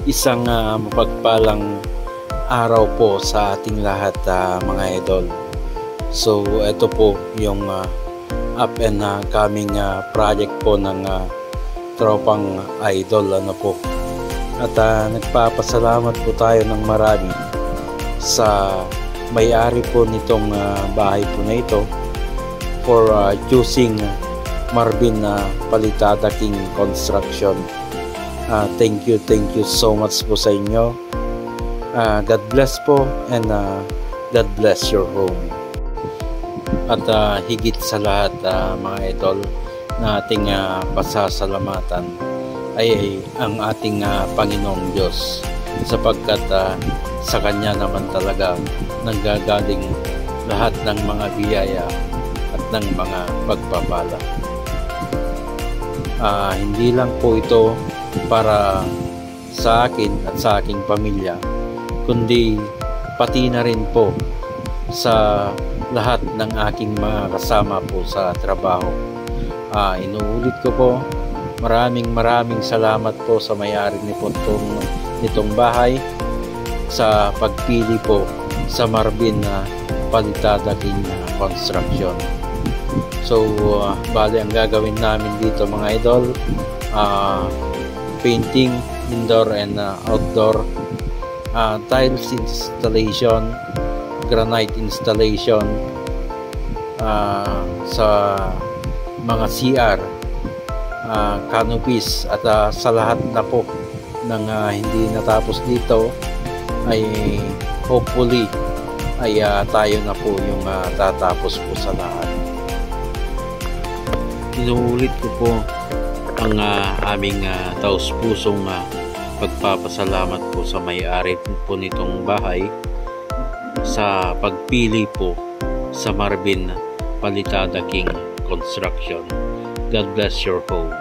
Isang mapagpalang araw po sa ating lahat, mga idol. So ito po yung up and coming project po ng tropang idol, ano po. At nagpapasalamat po tayo ng marami sa may-ari po nitong bahay po na ito for choosing Marvin Palitada King Construction. Thank you so much po sa inyo. God bless po, and God bless your home. At higit sa lahat, mga idol, na ating pasasalamatan ay ang ating Panginoong Diyos, sapagkat sa Kanya naman talaga nanggagaling lahat ng mga biyaya at ng mga pagpapala. Hindi lang po ito para sa akin at sa aking pamilya, kundi pati na rin po sa lahat ng aking mga kasama po sa trabaho. Inuulit ko po, maraming salamat po sa may-ari nitong bahay sa pagpili po sa Marvin Palitada King Construction. So bali ang gagawin namin dito, mga idol, painting, indoor and outdoor, tiles installation, granite installation sa mga CR, canopies, at sa lahat na po ng hindi natapos dito ay hopefully ay tayo na po yung tatapos po sa lahat. Inuulit ko po ang aming taus-pusong pagpapasalamat po sa may-ari po nitong bahay sa pagpili po sa Marvin Palitada King Construction. God bless your home.